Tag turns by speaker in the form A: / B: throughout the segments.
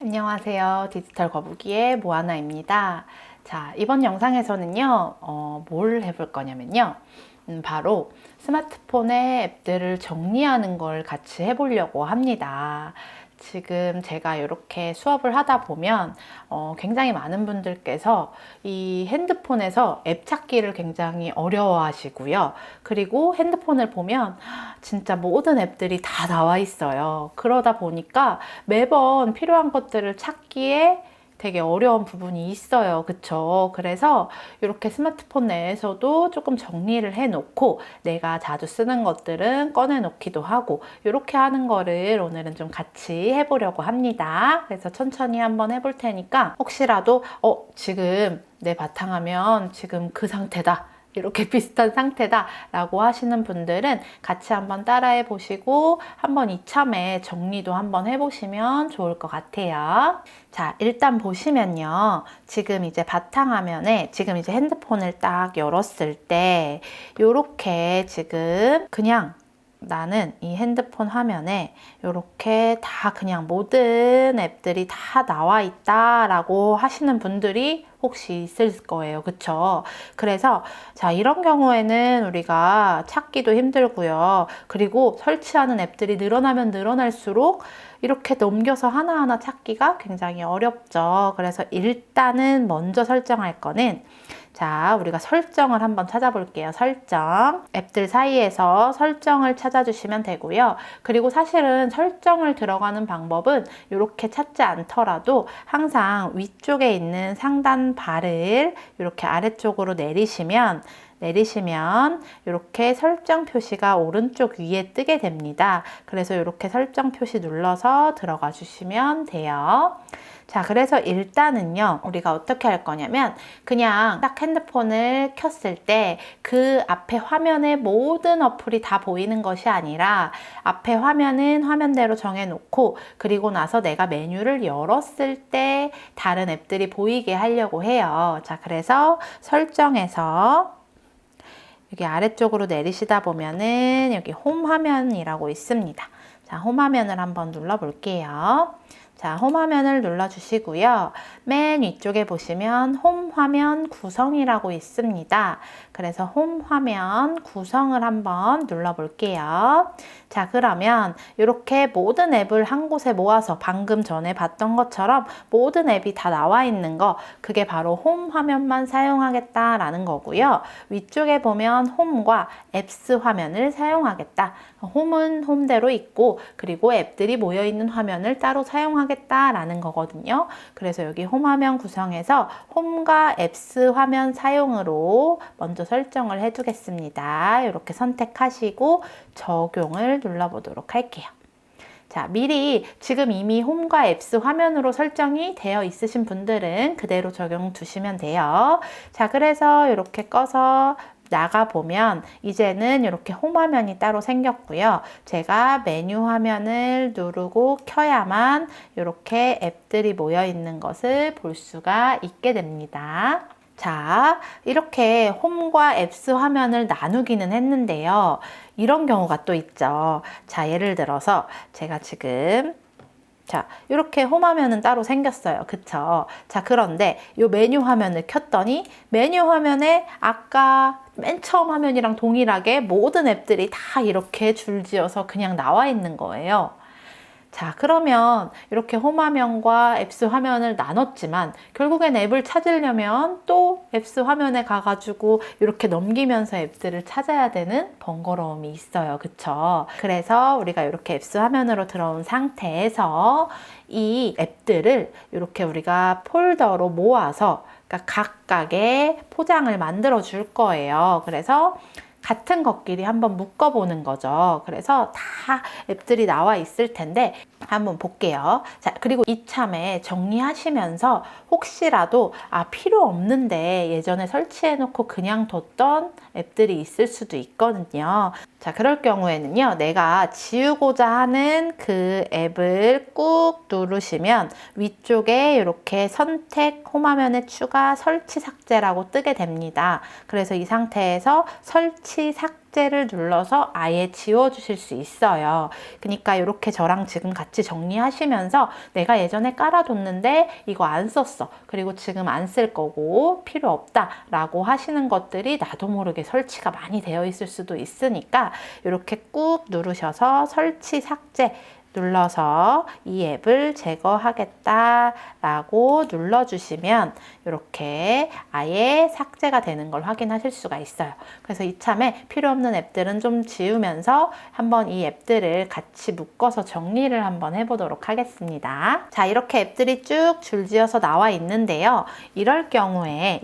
A: 안녕하세요. 디지털 거북이의 모아나입니다. 자, 이번 영상에서는요, 뭘 해볼 거냐면요. 바로 스마트폰의 앱들을 정리하는 걸 같이 해보려고 합니다. 지금 제가 이렇게 수업을 하다 보면 굉장히 많은 분들께서 이 핸드폰에서 앱 찾기를 굉장히 어려워하시고요. 그리고 핸드폰을 보면 진짜 모든 앱들이 다 나와 있어요. 그러다 보니까 매번 필요한 것들을 찾기에 되게 어려운 부분이 있어요. 그쵸? 그래서 이렇게 스마트폰 내에서도 조금 정리를 해 놓고 내가 자주 쓰는 것들은 꺼내 놓기도 하고 이렇게 하는 거를 오늘은 좀 같이 해보려고 합니다. 그래서 천천히 한번 해볼 테니까 혹시라도 지금 내 바탕화면 지금 그 상태다, 이렇게 비슷한 상태다 라고 하시는 분들은 같이 한번 따라해 보시고 한번 이참에 정리도 한번 해보시면 좋을 것 같아요. 자, 일단 보시면요, 지금 이제 바탕화면에 지금 이제 핸드폰을 딱 열었을 때 이렇게 지금 그냥 나는 이 핸드폰 화면에 이렇게 다 그냥 모든 앱들이 다 나와 있다 라고 하시는 분들이 혹시 있을 거예요. 그쵸? 그래서 자, 이런 경우에는 우리가 찾기도 힘들고요. 그리고 설치하는 앱들이 늘어나면 늘어날수록 이렇게 넘겨서 하나하나 찾기가 굉장히 어렵죠. 그래서 일단은 먼저 설정할 거는, 자, 우리가 설정을 한번 찾아볼게요. 설정. 앱들 사이에서 설정을 찾아주시면 되고요. 그리고 사실은 설정을 들어가는 방법은 이렇게 찾지 않더라도 항상 위쪽에 있는 상단 바를 이렇게 아래쪽으로 내리시면 이렇게 설정 표시가 오른쪽 위에 뜨게 됩니다. 그래서 이렇게 설정 표시 눌러서 들어가 주시면 돼요. 자, 그래서 일단은요, 우리가 어떻게 할 거냐면 그냥 딱 핸드폰을 켰을 때 그 앞에 화면에 모든 어플이 다 보이는 것이 아니라 앞에 화면은 화면대로 정해놓고 그리고 나서 내가 메뉴를 열었을 때 다른 앱들이 보이게 하려고 해요. 자, 그래서 설정에서 여기 아래쪽으로 내리시다 보면은 여기 홈 화면이라고 있습니다. 자, 홈 화면을 한번 눌러 볼게요. 자, 홈 화면을 눌러주시고요. 맨 위쪽에 보시면 홈 화면 구성이라고 있습니다. 그래서 홈 화면 구성을 한번 눌러볼게요. 자, 그러면 이렇게 모든 앱을 한 곳에 모아서 방금 전에 봤던 것처럼 모든 앱이 다 나와 있는 거, 그게 바로 홈 화면만 사용하겠다라는 거고요. 위쪽에 보면 홈과 앱스 화면을 사용하겠다. 홈은 홈대로 있고 그리고 앱들이 모여있는 화면을 따로 사용하겠다라는 거거든요. 그래서 여기 홈 화면 구성에서 홈과 앱스 화면 사용으로 먼저 설정을 해두겠습니다. 이렇게 선택하시고 적용을 눌러보도록 할게요. 자, 미리 지금 이미 홈과 앱스 화면으로 설정이 되어 있으신 분들은 그대로 적용 두시면 돼요. 자, 그래서 이렇게 꺼서 나가보면 이제는 이렇게 홈 화면이 따로 생겼고요. 제가 메뉴 화면을 누르고 켜야만 이렇게 앱들이 모여 있는 것을 볼 수가 있게 됩니다. 자, 이렇게 홈과 앱스 화면을 나누기는 했는데요. 이런 경우가 또 있죠. 자, 예를 들어서 제가 지금 자, 이렇게 홈 화면은 따로 생겼어요. 그쵸? 자, 그런데 이 메뉴 화면을 켰더니 메뉴 화면에 아까 맨 처음 화면이랑 동일하게 모든 앱들이 다 이렇게 줄지어서 그냥 나와 있는 거예요. 자, 그러면 이렇게 홈 화면과 앱스 화면을 나눴지만 결국엔 앱을 찾으려면 또 앱스 화면에 가가지고 이렇게 넘기면서 앱들을 찾아야 되는 번거로움이 있어요. 그쵸? 그래서 우리가 이렇게 앱스 화면으로 들어온 상태에서 이 앱들을 이렇게 우리가 폴더로 모아서, 그러니까 각각의 포장을 만들어 줄 거예요. 그래서 같은 것끼리 한번 묶어보는 거죠. 그래서 다 앱들이 나와 있을 텐데 한번 볼게요. 자, 그리고 이참에 정리하시면서 혹시라도 필요 없는데 예전에 설치해 놓고 그냥 뒀던 앱들이 있을 수도 있거든요. 자, 그럴 경우에는요, 내가 지우고자 하는 그 앱을 꾹 누르시면 위쪽에 이렇게 선택 홈화면에 추가 설치 삭제라고 뜨게 됩니다. 그래서 이 상태에서 설치 삭제 삭제를 눌러서 아예 지워주실 수 있어요. 그러니까 이렇게 저랑 지금 같이 정리하시면서 내가 예전에 깔아뒀는데 이거 안 썼어. 그리고 지금 안 쓸 거고 필요 없다 라고 하시는 것들이 나도 모르게 설치가 많이 되어 있을 수도 있으니까 이렇게 꾹 누르셔서 설치 삭제 눌러서 이 앱을 제거하겠다 라고 눌러주시면 이렇게 아예 삭제가 되는 걸 확인하실 수가 있어요. 그래서 이참에 필요 없는 앱들은 좀 지우면서 한번 이 앱들을 같이 묶어서 정리를 한번 해보도록 하겠습니다. 자, 이렇게 앱들이 쭉 줄지어서 나와 있는데요. 이럴 경우에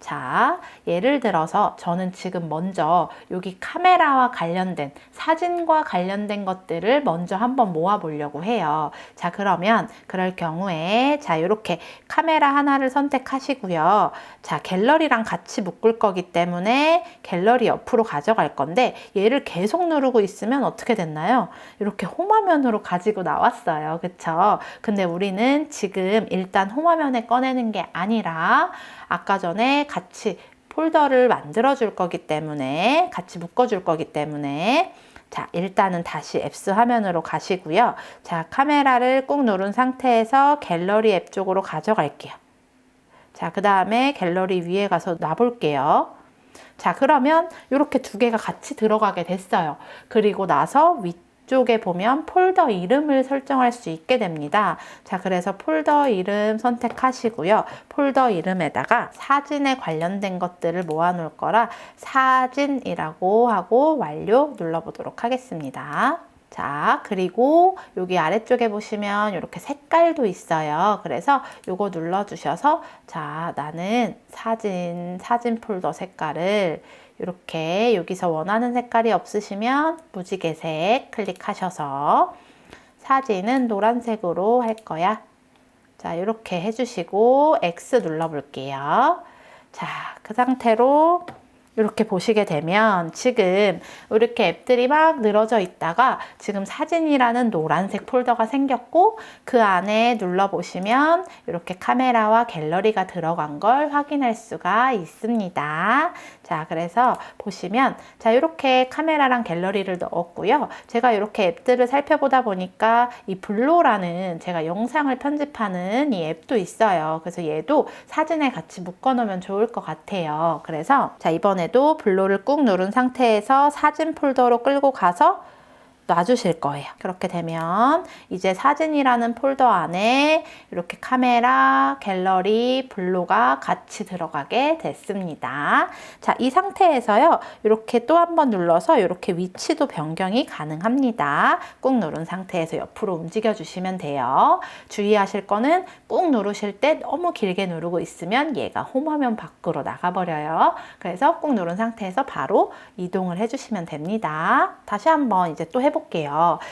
A: 자, 예를 들어서 저는 지금 먼저 여기 카메라와 관련된 사진과 관련된 것들을 먼저 한번 모아 보려고 해요. 자, 그러면 그럴 경우에 자, 이렇게 카메라 하나를 선택하시고요. 자, 갤러리랑 같이 묶을 거기 때문에 갤러리 옆으로 가져갈 건데 얘를 계속 누르고 있으면 어떻게 됐나요? 이렇게 홈화면으로 가지고 나왔어요. 그쵸? 근데 우리는 지금 일단 홈화면에 꺼내는 게 아니라 아까 전에 같이 폴더를 만들어 줄 거기 때문에 같이 묶어 줄 거기 때문에 자, 일단은 다시 앱스 화면으로 가시고요. 자, 카메라를 꾹 누른 상태에서 갤러리 앱 쪽으로 가져갈게요. 자, 그 다음에 갤러리 위에 가서 놔볼게요. 자, 그러면 이렇게 두 개가 같이 들어가게 됐어요. 그리고 나서 위쪽에 보면 폴더 이름을 설정할 수 있게 됩니다. 자, 그래서 폴더 이름 선택하시고요. 폴더 이름에다가 사진에 관련된 것들을 모아 놓을 거라 사진이라고 하고 완료 눌러보도록 하겠습니다. 자, 그리고 여기 아래쪽에 보시면 이렇게 색깔도 있어요. 그래서 요거 눌러주셔서 자, 나는 사진 폴더 색깔을 이렇게 여기서 원하는 색깔이 없으시면 무지개색 클릭하셔서 사진은 노란색으로 할 거야. 자, 이렇게 해주시고 X 눌러볼게요. 자, 그 상태로 이렇게 보시게 되면 지금 이렇게 앱들이 막 늘어져 있다가 지금 사진이라는 노란색 폴더가 생겼고 그 안에 눌러보시면 이렇게 카메라와 갤러리가 들어간 걸 확인할 수가 있습니다. 자, 그래서 보시면 자, 이렇게 카메라랑 갤러리를 넣었고요. 제가 이렇게 앱들을 살펴보다 보니까 이 블로라는 제가 영상을 편집하는 이 앱도 있어요. 그래서 얘도 사진에 같이 묶어 놓으면 좋을 것 같아요. 그래서 자, 이번에도 블로를 꾹 누른 상태에서 사진 폴더로 끌고 가서 놔주실 거예요. 그렇게 되면 이제 사진이라는 폴더 안에 이렇게 카메라, 갤러리, 블로가 같이 들어가게 됐습니다. 자, 이 상태에서요. 이렇게 또 한 번 눌러서 이렇게 위치도 변경이 가능합니다. 꾹 누른 상태에서 옆으로 움직여 주시면 돼요. 주의하실 거는 꾹 누르실 때 너무 길게 누르고 있으면 얘가 홈화면 밖으로 나가버려요. 그래서 꾹 누른 상태에서 바로 이동을 해주시면 됩니다. 다시 한번 이제 또 해볼게요.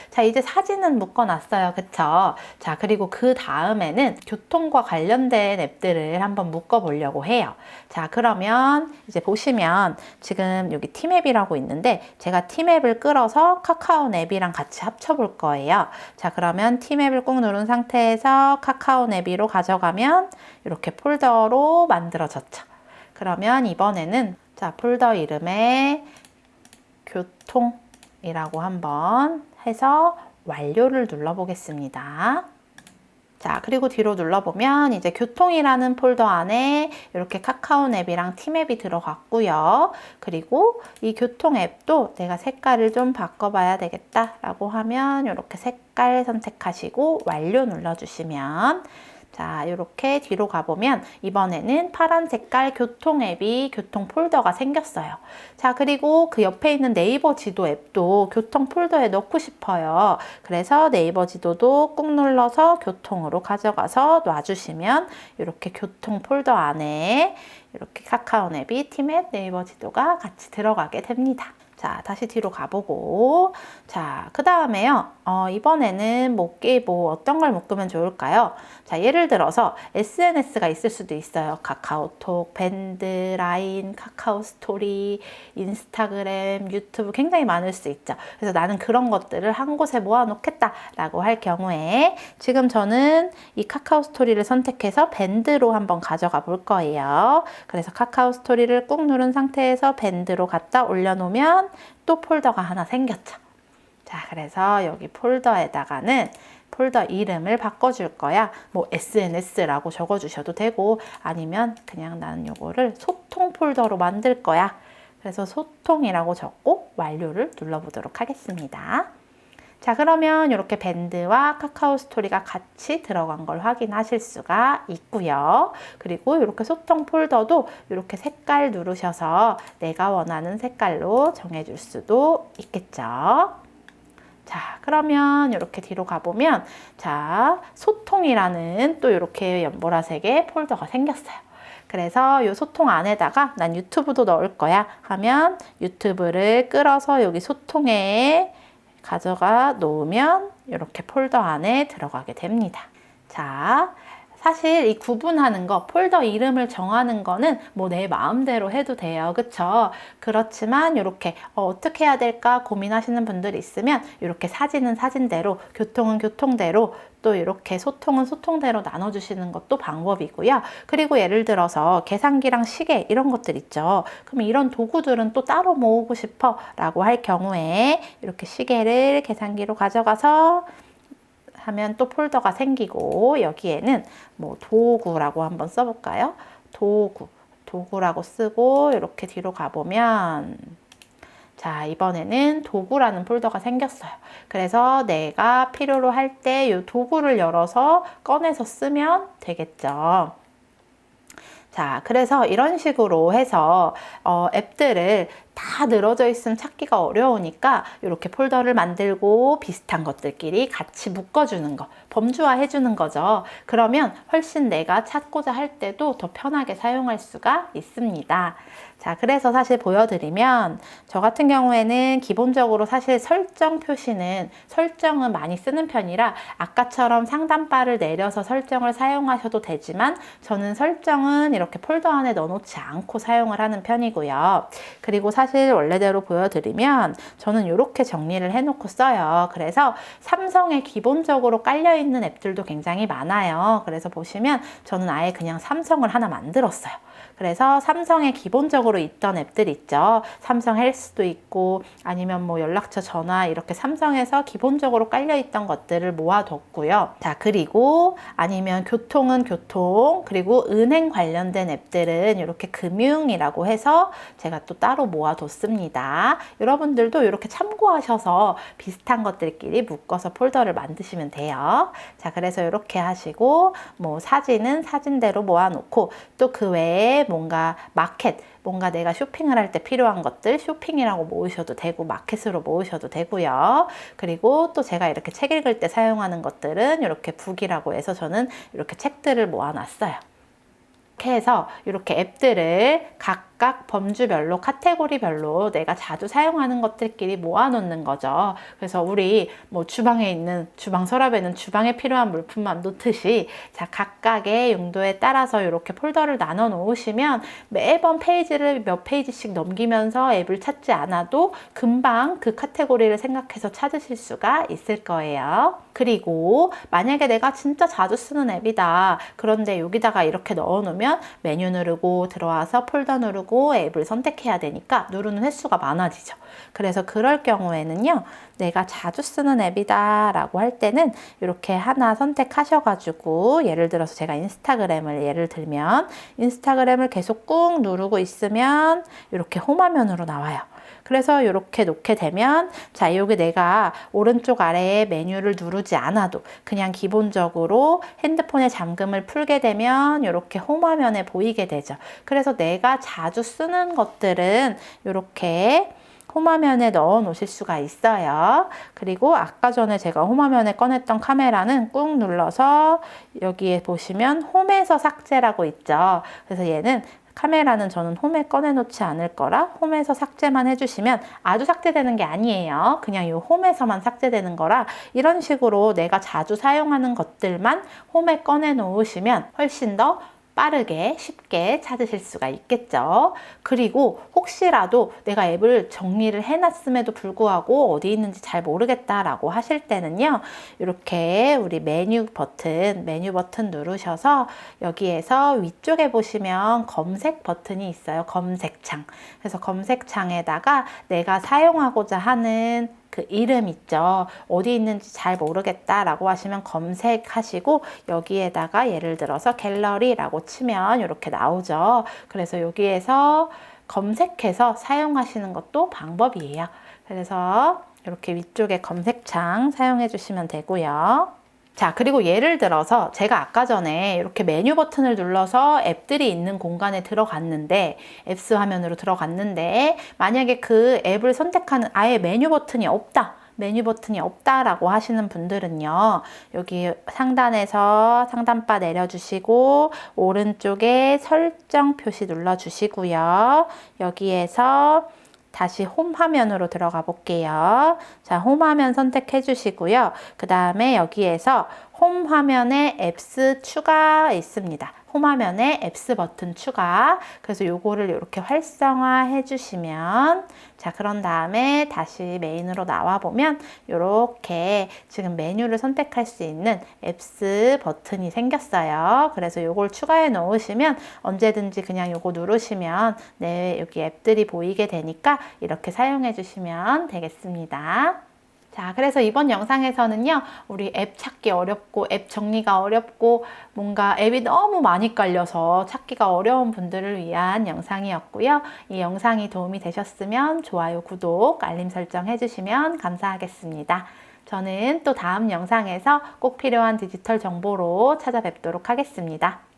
A: 자, 이제 사진은 묶어놨어요. 그쵸? 자, 그리고 그 다음에는 교통과 관련된 앱들을 한번 묶어보려고 해요. 자, 그러면 이제 보시면 지금 여기 팀앱이라고 있는데 제가 팀앱을 끌어서 카카오 앱이랑 같이 합쳐볼 거예요. 자, 그러면 팀앱을 꾹 누른 상태에서 카카오 앱으로 가져가면 이렇게 폴더로 만들어졌죠. 그러면 이번에는 자, 폴더 이름에 교통이라고 한번 해서 완료를 눌러보겠습니다. 자, 그리고 뒤로 눌러보면 이제 교통이라는 폴더 안에 이렇게 카카오 앱이랑 팀앱이 들어갔고요. 그리고 이 교통 앱도 내가 색깔을 좀 바꿔봐야 되겠다라고 하면 이렇게 색깔 선택하시고 완료 눌러주시면 자, 이렇게 뒤로 가보면 이번에는 파란 색깔 교통 앱이 교통 폴더가 생겼어요. 자, 그리고 그 옆에 있는 네이버 지도 앱도 교통 폴더에 넣고 싶어요. 그래서 네이버 지도도 꾹 눌러서 교통으로 가져가서 놔주시면 이렇게 교통 폴더 안에 이렇게 카카오 앱이 팀앱 네이버 지도가 같이 들어가게 됩니다. 자, 다시 뒤로 가보고 자, 그 다음에요. 이번에는 뭐 어떤 걸 묶으면 좋을까요? 자, 예를 들어서 SNS가 있을 수도 있어요. 카카오톡, 밴드, 라인, 카카오 스토리, 인스타그램, 유튜브 굉장히 많을 수 있죠. 그래서 나는 그런 것들을 한 곳에 모아놓겠다라고 할 경우에 지금 저는 이 카카오 스토리를 선택해서 밴드로 한번 가져가 볼 거예요. 그래서 카카오 스토리를 꾹 누른 상태에서 밴드로 갖다 올려놓으면 또 폴더가 하나 생겼죠. 자, 그래서 여기 폴더에다가는 폴더 이름을 바꿔줄 거야. 뭐 SNS라고 적어주셔도 되고 아니면 그냥 나는 요거를 소통 폴더로 만들 거야. 그래서 소통이라고 적고 완료를 눌러보도록 하겠습니다. 자, 그러면 이렇게 밴드와 카카오 스토리가 같이 들어간 걸 확인하실 수가 있고요. 그리고 이렇게 소통 폴더도 이렇게 색깔 누르셔서 내가 원하는 색깔로 정해줄 수도 있겠죠. 자, 그러면 이렇게 뒤로 가보면 자, 소통이라는 또 이렇게 연보라색의 폴더가 생겼어요. 그래서 이 소통 안에다가 난 유튜브도 넣을 거야 하면 유튜브를 끌어서 여기 소통에 가져가 놓으면 이렇게 폴더 안에 들어가게 됩니다. 자, 사실 이 구분하는 거, 폴더 이름을 정하는 거는 뭐 내 마음대로 해도 돼요. 그쵸? 그렇지만 이렇게 어떻게 해야 될까 고민하시는 분들이 있으면 이렇게 사진은 사진대로, 교통은 교통대로, 또 이렇게 소통은 소통대로 나눠주시는 것도 방법이고요. 그리고 예를 들어서 계산기랑 시계 이런 것들 있죠. 그럼 이런 도구들은 또 따로 모으고 싶어 라고 할 경우에 이렇게 시계를 계산기로 가져가서 하면 또 폴더가 생기고 여기에는 뭐 도구라고 한번 써볼까요? 도구라고 쓰고 이렇게 뒤로 가보면 자, 이번에는 도구라는 폴더가 생겼어요. 그래서 내가 필요로 할 때 이 도구를 열어서 꺼내서 쓰면 되겠죠. 자, 그래서 이런 식으로 해서 앱들을 다 늘어져 있으면 찾기가 어려우니까 이렇게 폴더를 만들고 비슷한 것들끼리 같이 묶어주는 거, 범주화 해주는 거죠. 그러면 훨씬 내가 찾고자 할 때도 더 편하게 사용할 수가 있습니다. 자, 그래서 사실 보여드리면 저 같은 경우에는 기본적으로 사실 설정은 많이 쓰는 편이라 아까처럼 상단바를 내려서 설정을 사용하셔도 되지만 저는 설정은 이렇게 폴더 안에 넣어놓지 않고 사용을 하는 편이고요. 그리고 사실 원래대로 보여드리면 저는 이렇게 정리를 해놓고 써요. 그래서 삼성에 기본적으로 깔려있는 앱들도 굉장히 많아요. 그래서 보시면 저는 아예 그냥 삼성을 하나 만들었어요. 그래서 삼성에 기본적으로 있던 앱들 있죠. 삼성 헬스도 있고 아니면 뭐 연락처 전화 이렇게 삼성에서 기본적으로 깔려있던 것들을 모아뒀고요. 자, 그리고 아니면 교통은 교통, 그리고 은행 관련된 앱들은 이렇게 금융이라고 해서 제가 또 따로 모아뒀습니다. 여러분들도 이렇게 참고하셔서 비슷한 것들끼리 묶어서 폴더를 만드시면 돼요. 자, 그래서 이렇게 하시고 뭐 사진은 사진대로 모아놓고 또 그 외에 뭔가 뭔가 내가 쇼핑을 할 때 필요한 것들 쇼핑이라고 모으셔도 되고 마켓으로 모으셔도 되고요. 그리고 또 제가 이렇게 책 읽을 때 사용하는 것들은 이렇게 북이라고 해서 저는 이렇게 책들을 모아놨어요. 이렇게 해서 이렇게 앱들을 각각 범주별로 카테고리별로 내가 자주 사용하는 것들끼리 모아놓는 거죠. 그래서 우리 뭐 주방에 있는 주방 서랍에는 주방에 필요한 물품만 놓듯이 자, 각각의 용도에 따라서 이렇게 폴더를 나눠 놓으시면 매번 페이지를 몇 페이지씩 넘기면서 앱을 찾지 않아도 금방 그 카테고리를 생각해서 찾으실 수가 있을 거예요. 그리고 만약에 내가 진짜 자주 쓰는 앱이다. 그런데 여기다가 이렇게 넣어 놓으면 메뉴 누르고 들어와서 폴더 누르고 앱을 선택해야 되니까 누르는 횟수가 많아지죠. 그래서 그럴 경우에는요, 내가 자주 쓰는 앱이다 라고 할 때는 이렇게 하나 선택하셔가지고 예를 들어서 제가 인스타그램을 예를 들면 인스타그램을 계속 꾹 누르고 있으면 이렇게 홈화면으로 나와요. 그래서 이렇게 놓게 되면 자, 여기 내가 오른쪽 아래에 메뉴를 누르지 않아도 그냥 기본적으로 핸드폰의 잠금을 풀게 되면 이렇게 홈화면에 보이게 되죠. 그래서 내가 자주 쓰는 것들은 이렇게 홈화면에 넣어 놓으실 수가 있어요. 그리고 아까 전에 제가 홈화면에 꺼냈던 카메라는 꾹 눌러서 여기에 보시면 홈에서 삭제라고 있죠. 그래서 얘는 카메라는 저는 홈에 꺼내놓지 않을 거라 홈에서 삭제만 해주시면 아주 삭제되는 게 아니에요. 그냥 이 홈에서만 삭제되는 거라 이런 식으로 내가 자주 사용하는 것들만 홈에 꺼내 놓으시면 훨씬 더 빠르게 쉽게 찾으실 수가 있겠죠. 그리고 혹시라도 내가 앱을 정리를 해놨음에도 불구하고 어디 있는지 잘 모르겠다라고 하실 때는요. 이렇게 우리 메뉴 버튼 누르셔서 여기에서 위쪽에 보시면 검색 버튼이 있어요. 검색창. 그래서 검색창에다가 내가 사용하고자 하는 그 이름 있죠. 어디 있는지 잘 모르겠다라고 하시면 검색하시고 여기에다가 예를 들어서 갤러리라고 치면 이렇게 나오죠. 그래서 여기에서 검색해서 사용하시는 것도 방법이에요. 그래서 이렇게 위쪽에 검색창 사용해 주시면 되고요. 자, 그리고 예를 들어서 제가 아까 전에 이렇게 메뉴 버튼을 눌러서 앱들이 있는 공간에 들어갔는데 앱스 화면으로 들어갔는데 만약에 그 앱을 선택하는 아예 메뉴 버튼이 없다라고 하시는 분들은요. 여기 상단에서 상단바 내려주시고 오른쪽에 설정 표시 눌러주시고요. 여기에서 다시 홈 화면으로 들어가 볼게요. 자, 홈 화면 선택해 주시고요. 그 다음에 여기에서 홈 화면에 앱스 추가 있습니다. 홈 화면에 앱스 버튼 추가. 그래서 요거를 이렇게 활성화해 주시면 자, 그런 다음에 다시 메인으로 나와 보면 이렇게 지금 메뉴를 선택할 수 있는 앱스 버튼이 생겼어요. 그래서 요걸 추가해 놓으시면 언제든지 그냥 요거 누르시면 네, 여기 앱들이 보이게 되니까 이렇게 사용해 주시면 되겠습니다. 자, 그래서 이번 영상에서는요, 우리 앱 찾기 어렵고 앱 정리가 어렵고 뭔가 앱이 너무 많이 깔려서 찾기가 어려운 분들을 위한 영상이었고요. 이 영상이 도움이 되셨으면 좋아요, 구독, 알림 설정 해주시면 감사하겠습니다. 저는 또 다음 영상에서 꼭 필요한 디지털 정보로 찾아뵙도록 하겠습니다.